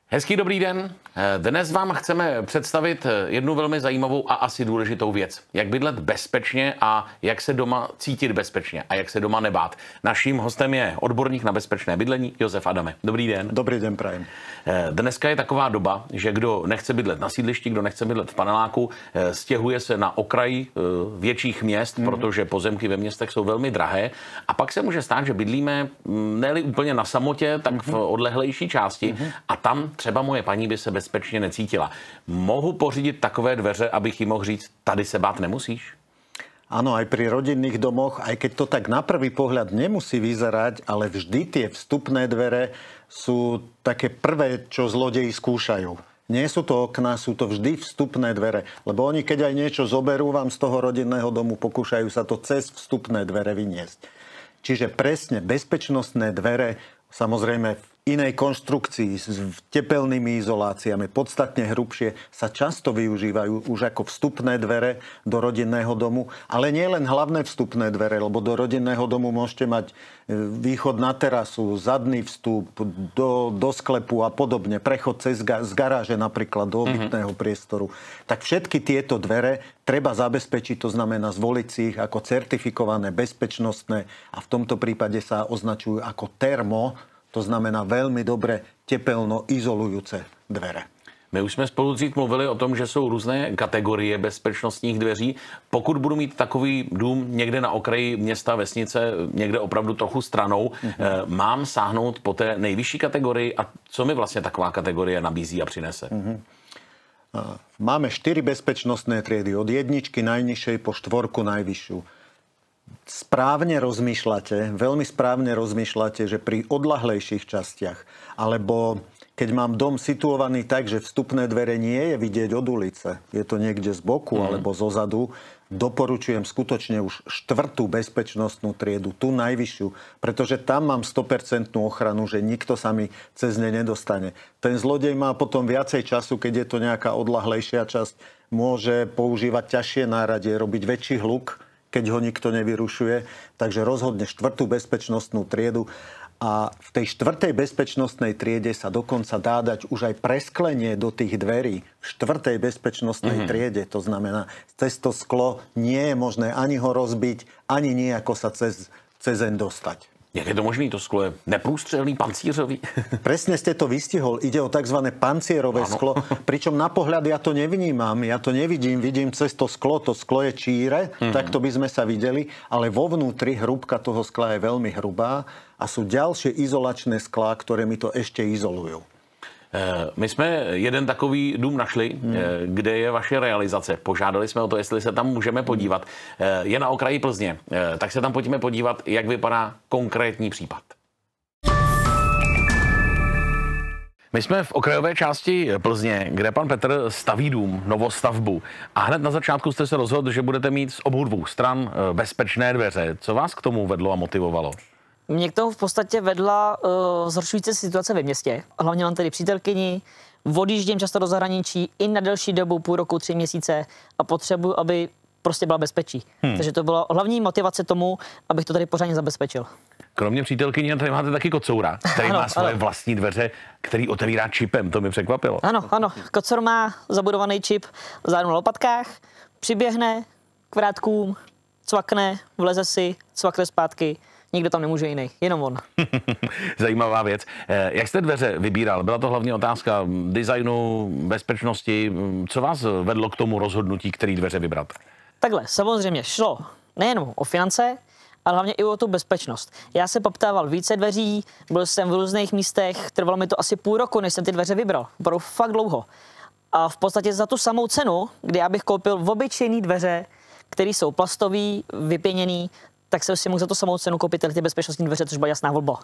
Hezký dobrý den. Dnes vám chceme představit jednu velmi zajímavou a asi důležitou věc. Jak bydlet bezpečně a jak se doma cítit bezpečně a jak se doma nebát. Naším hostem je odborník na bezpečné bydlení Josef Adame. Dobrý den. Dobrý den, prajem. Dneska je taková doba, že kdo nechce bydlet na sídlišti, kdo nechce bydlet v paneláku, stěhuje se na okraj větších měst, protože pozemky ve městech jsou velmi drahé. A pak se může stát, že bydlíme ne-li úplně na samotě, tak v odlehlejší části a tam třeba moje paní by se bezpečně necítila. Mohu pořídit takové dveře, abych jí mohl říct, tady se bát nemusíš? Áno, aj pri rodinných domoch, aj keď to tak na prvý pohľad nemusí vyzerať, ale vždy tie vstupné dvere sú také prvé, čo zlodeji skúšajú. Nie sú to okná, sú to vždy vstupné dvere. Lebo oni, keď aj niečo zoberú vám z toho rodinného domu, pokúšajú sa to cez vstupné dvere vyniesť. Čiže presne bezpečnostné dvere, samozrejme v inej konštrukcii s tepelnými izoláciami, podstatne hrubšie, sa často využívajú už ako vstupné dvere do rodinného domu. Ale nie len hlavné vstupné dvere, lebo do rodinného domu môžete mať východ na terasu, zadný vstup do sklepu a podobne, prechod z garáže napríklad do obytného priestoru. Tak všetky tieto dvere treba zabezpečiť, to znamená zvoliť si ich ako certifikované, bezpečnostné a v tomto prípade sa označujú ako termo, to znamená velmi dobré tepelno izolujúce dvere. My už jsme spolu dřív mluvili o tom, že jsou různé kategorie bezpečnostních dveří. Pokud budu mít takový dům někde na okraji města, vesnice, někde opravdu trochu stranou, mám sáhnout po té nejvyšší kategorii a co mi vlastně taková kategorie nabízí a přinese? Máme 4 bezpečnostné triedy, od jedničky najnižšej po 4 najvyššiu. Správne rozmýšľate, veľmi správne rozmýšľate, že pri odľahlejších častiach, alebo keď mám dom situovaný tak, že vstupné dvere nie je vidieť od ulice, je to niekde z boku alebo zo zadu, doporučujem skutočne už 4. bezpečnostnú triedu, tú najvyššiu, pretože tam mám 100% ochranu, že nikto sa mi cez ne nedostane. Ten zlodej má potom viacej času, keď je to nejaká odľahlejšia časť, môže používať ťažšie náradie, robiť väčší hluk, keď ho nikto nevyrušuje. Takže rozhodne 4. bezpečnostnú triedu. A v tej 4. bezpečnostnej triede sa dokonca dá dať už aj presklenie do tých dverí. V 4. bezpečnostnej triede, to znamená, cez to sklo nie je možné ani ho rozbiť, ani nejako sa cez zeň dostať. Jak je to možný? To sklo je neprůstřelný, pancířový? Presne ste to vystihol. Ide o tzv. Pancierové sklo. Pričom na pohľad ja to nevnímam. Ja to nevidím. Vidím cez to sklo. To sklo je číre. Takto by sme sa videli. Ale vo vnútri hrúbka toho skla je veľmi hrubá. A sú ďalšie izolačné sklá, ktoré mi to ešte izolujú. My jsme jeden takový dům našli, kde je vaše realizace. Požádali jsme o to, jestli se tam můžeme podívat. Je na okraji Plzně, tak se tam pojďme podívat, jak vypadá konkrétní případ. My jsme v okrajové části Plzně, kde pan Petr staví dům, novostavbu. A hned na začátku jste se rozhodl, že budete mít z obou dvou stran bezpečné dveře. Co vás k tomu vedlo a motivovalo? Mě k tomu v podstatě vedla zhoršující situace ve městě. Hlavně mám tady přítelkyni, odjíždím často do zahraničí i na delší dobu, půl roku, 3 měsíce a potřebuji, aby prostě byla bezpečí. Takže to byla hlavní motivace tomu, abych to tady pořádně zabezpečil. Kromě přítelkyně tady máte taky kocoura, který má svoje vlastní dveře, který otevírá čipem, to mi překvapilo. Ano, kocour má zabudovaný čip vzadu na lopatkách, přiběhne k vrátkům, cvakne, vleze si, cvakne zpátky. Nikdo tam nemůže jiný, jenom on. Zajímavá věc. Jak jste dveře vybíral? Byla to hlavně otázka designu, bezpečnosti. Co vás vedlo k tomu rozhodnutí, který dveře vybrat? Takhle, samozřejmě šlo nejen o finance, ale hlavně i o tu bezpečnost. Já jsem poptával více dveří, byl jsem v různých místech, trvalo mi to asi půl roku, než jsem ty dveře vybral. Bylo fakt dlouho. A v podstatě za tu samou cenu, kdy já bych koupil obyčejné dveře, které jsou plastové, vypěněné, tak jsem si mohl za to samou cenu koupit ty bezpečnostní dveře, což byla jasná volba.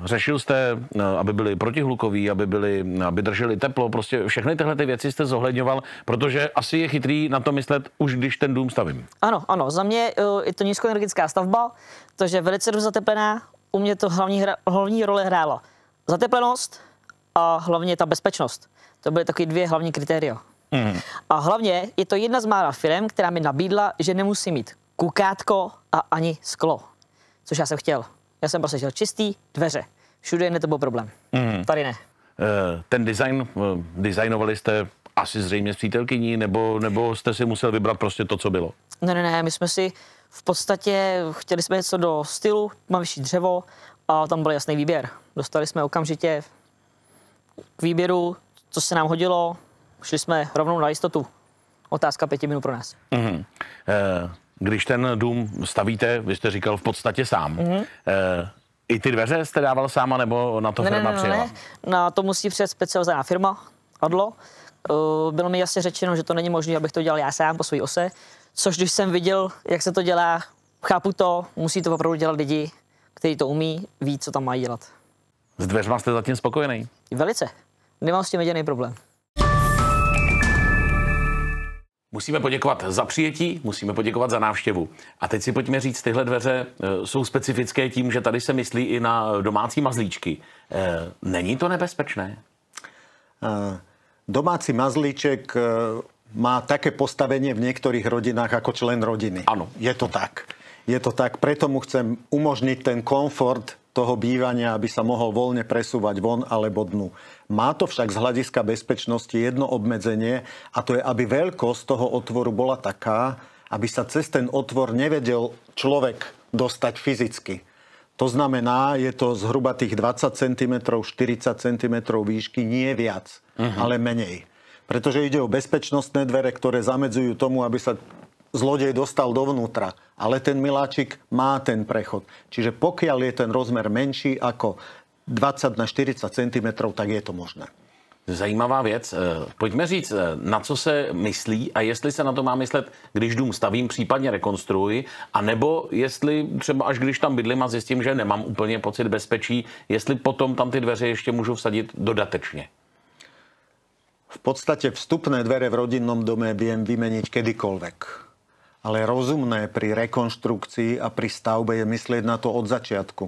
Řešil jste, aby byly protihlukový, aby drželi teplo, prostě všechny tyhle ty věci jste zohledňoval, protože asi je chytrý na to myslet už když ten dům stavím. Ano, za mě je to nízkoenergetická stavba, takže je velice dobře zateplená. U mě to hlavní roli hrála zateplenost a hlavně ta bezpečnost. To byly takové 2 hlavní kritéria. A hlavně je to jedna z mála firem, která mi nabídla, že nemusí mít kukátko a ani sklo. Což já jsem chtěl. Já jsem prostě chtěl čistý dveře. Všude jinde to byl problém. Tady ne. Ten designovali jste asi zřejmě s přítelkyní, nebo jste si musel vybrat prostě to, co bylo? Ne, my jsme si v podstatě chtěli jsme něco do stylu, mám vyšší dřevo a tam byl jasný výběr. Dostali jsme okamžitě k výběru, co se nám hodilo, šli jsme rovnou na jistotu. Otázka 5 minut pro nás. Když ten dům stavíte, vy jste říkal v podstatě sám, i ty dveře jste dával sám, nebo na to firma přijela? Ne, na to musí přijet specializovaná firma, Adlo. Bylo mi jasně řečeno, že to není možné, abych to dělal já sám po své ose, což když jsem viděl, jak se to dělá, chápu to, musí to opravdu dělat lidi, kteří to umí, ví, co tam mají dělat. S dveřma jste zatím spokojený? Velice. Nemám s tím jediný problém. Musíme poděkovat za přijetí, musíme poděkovat za návštěvu. A teď si pojďme říct, tyhle dveře jsou specifické tím, že tady se myslí i na domácí mazlíčky. Není to nebezpečné? Domáci mazlíček má také postavenie v niektorých rodinách ako člen rodiny. Áno. Je to tak. Je to tak, preto mu chcem umožniť ten komfort toho bývania, aby sa mohol voľne presúvať von alebo dnu. Má to však z hľadiska bezpečnosti jedno obmedzenie a to je, aby veľkosť toho otvoru bola taká, aby sa cez ten otvor nevedel človek dostať fyzicky. To znamená, je to zhruba tých 20 cm, 40 cm výšky, nie viac, ale menej. Pretože ide o bezpečnostné dvere, ktoré zamedzujú tomu, aby sa zlodej dostal dovnútra. Ale ten miláčik má ten prechod. Čiže pokiaľ je ten rozmer menší ako 20 na 40 cm, tak je to možné. Zajímavá věc. Pojďme říct, na co se myslí a jestli se na to má myslet, když dům stavím, případně rekonstruuji, anebo jestli třeba až když tam bydlím a zjistím, že nemám úplně pocit bezpečí, jestli potom tam ty dveře ještě můžu vsadit dodatečně. V podstate vstupné dvere v rodinnom dome viem vymeniť kedykoľvek. Ale rozumné pri rekonštrukcii a pri stavbe je myslieť na to od začiatku.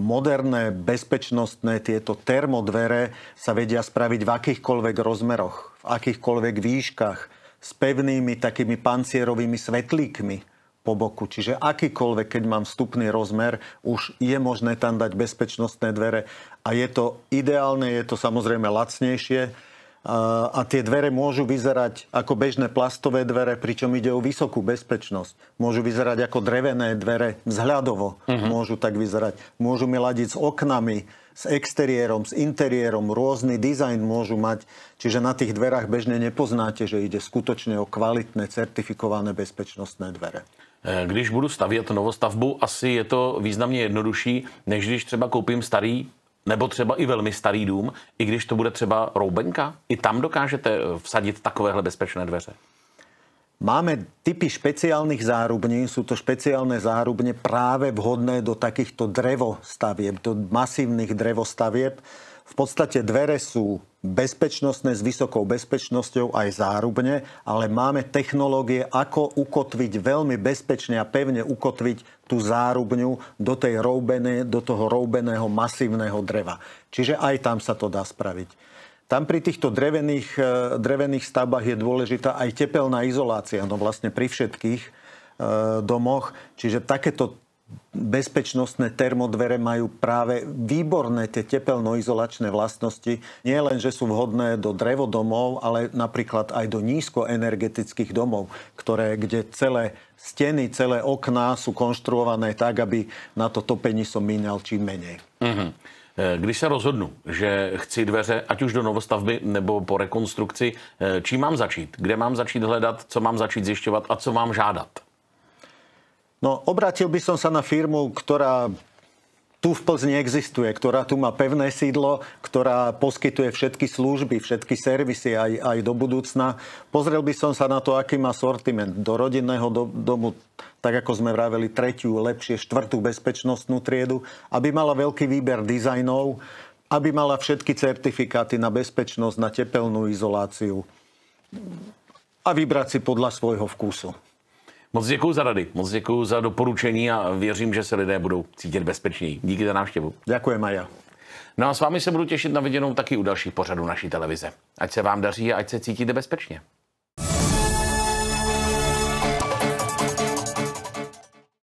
Moderné, bezpečnostné tieto termodvere sa vedia spraviť v akýchkoľvek rozmeroch, v akýchkoľvek výškach, s pevnými takými pancierovými svetlíkmi po boku. Čiže akýkoľvek, keď mám vstupný rozmer, už je možné tam dať bezpečnostné dvere. A je to ideálne, je to samozrejme lacnejšie. A tie dvere môžu vyzerať ako bežné plastové dvere, pričom ide o vysokú bezpečnosť. Môžu vyzerať ako drevené dvere vzhľadovo. Môžu tak vyzerať. Môžu mi ladiť s oknami, s exteriérom, s interiérom. Rôzny dizajn môžu mať. Čiže na tých dverách bežne nepoznáte, že ide skutočne o kvalitné, certifikované bezpečnostné dvere. Když budu stavět novostavbu, asi je to významně jednodušší, než když třeba koupím starý nebo třeba i velmi starý dům, i když to bude třeba roubenka? I tam dokážete vsadit takovéhle bezpečné dveře? Máme typy špeciálnych zárubní, sú to špeciálne zárubne práve vhodné do takýchto drevostavieb, do masívnych drevostavieb. V podstate dvere sú bezpečnostné, s vysokou bezpečnosťou aj zárubne, ale máme technológie, ako ukotviť veľmi bezpečne a pevne ukotviť tú zárubňu do toho roubeného masívneho dreva. Čiže aj tam sa to dá spraviť. Tam pri týchto drevených stavbách je dôležitá aj tepelná izolácia, no vlastne pri všetkých domoch. Čiže takéto bezpečnostné termodvere majú práve výborné tie tepelnoizolačné vlastnosti. Nie len, že sú vhodné do drevodomov, ale napríklad aj do nízkoenergetických domov, kde celé steny, celé okná sú konštruované tak, aby na to topení som míňal čím menej. Když se rozhodnu, že chci dveře, ať už do novostavby nebo po rekonstrukci, čím mám začít? Kde mám začít hledat? Co mám začít zjišťovat? A co mám žádat? No, obrátil by som sa na firmu, ktorá tu v Plzni existuje, ktorá tu má pevné sídlo, ktorá poskytuje všetky služby, všetky servisy aj do budúcna. Pozrel by som sa na to, aký má sortiment. Do rodinného domu, tak ako sme vraveli, 3., lepšie 4. bezpečnostnú triedu, aby mala veľký výber dizajnov, aby mala všetky certifikáty na bezpečnosť, na tepelnú izoláciu a vybrať si podľa svojho vkusu. Moc děkuju za rady, moc děkuju za doporučení a věřím, že se lidé budou cítit bezpečněji. Díky za návštěvu. Ďakujem aj ja. No a s vámi se budu těšit na viděnou taky u dalších pořadů naší televize. Ať se vám daří a ať se cítíte bezpečně.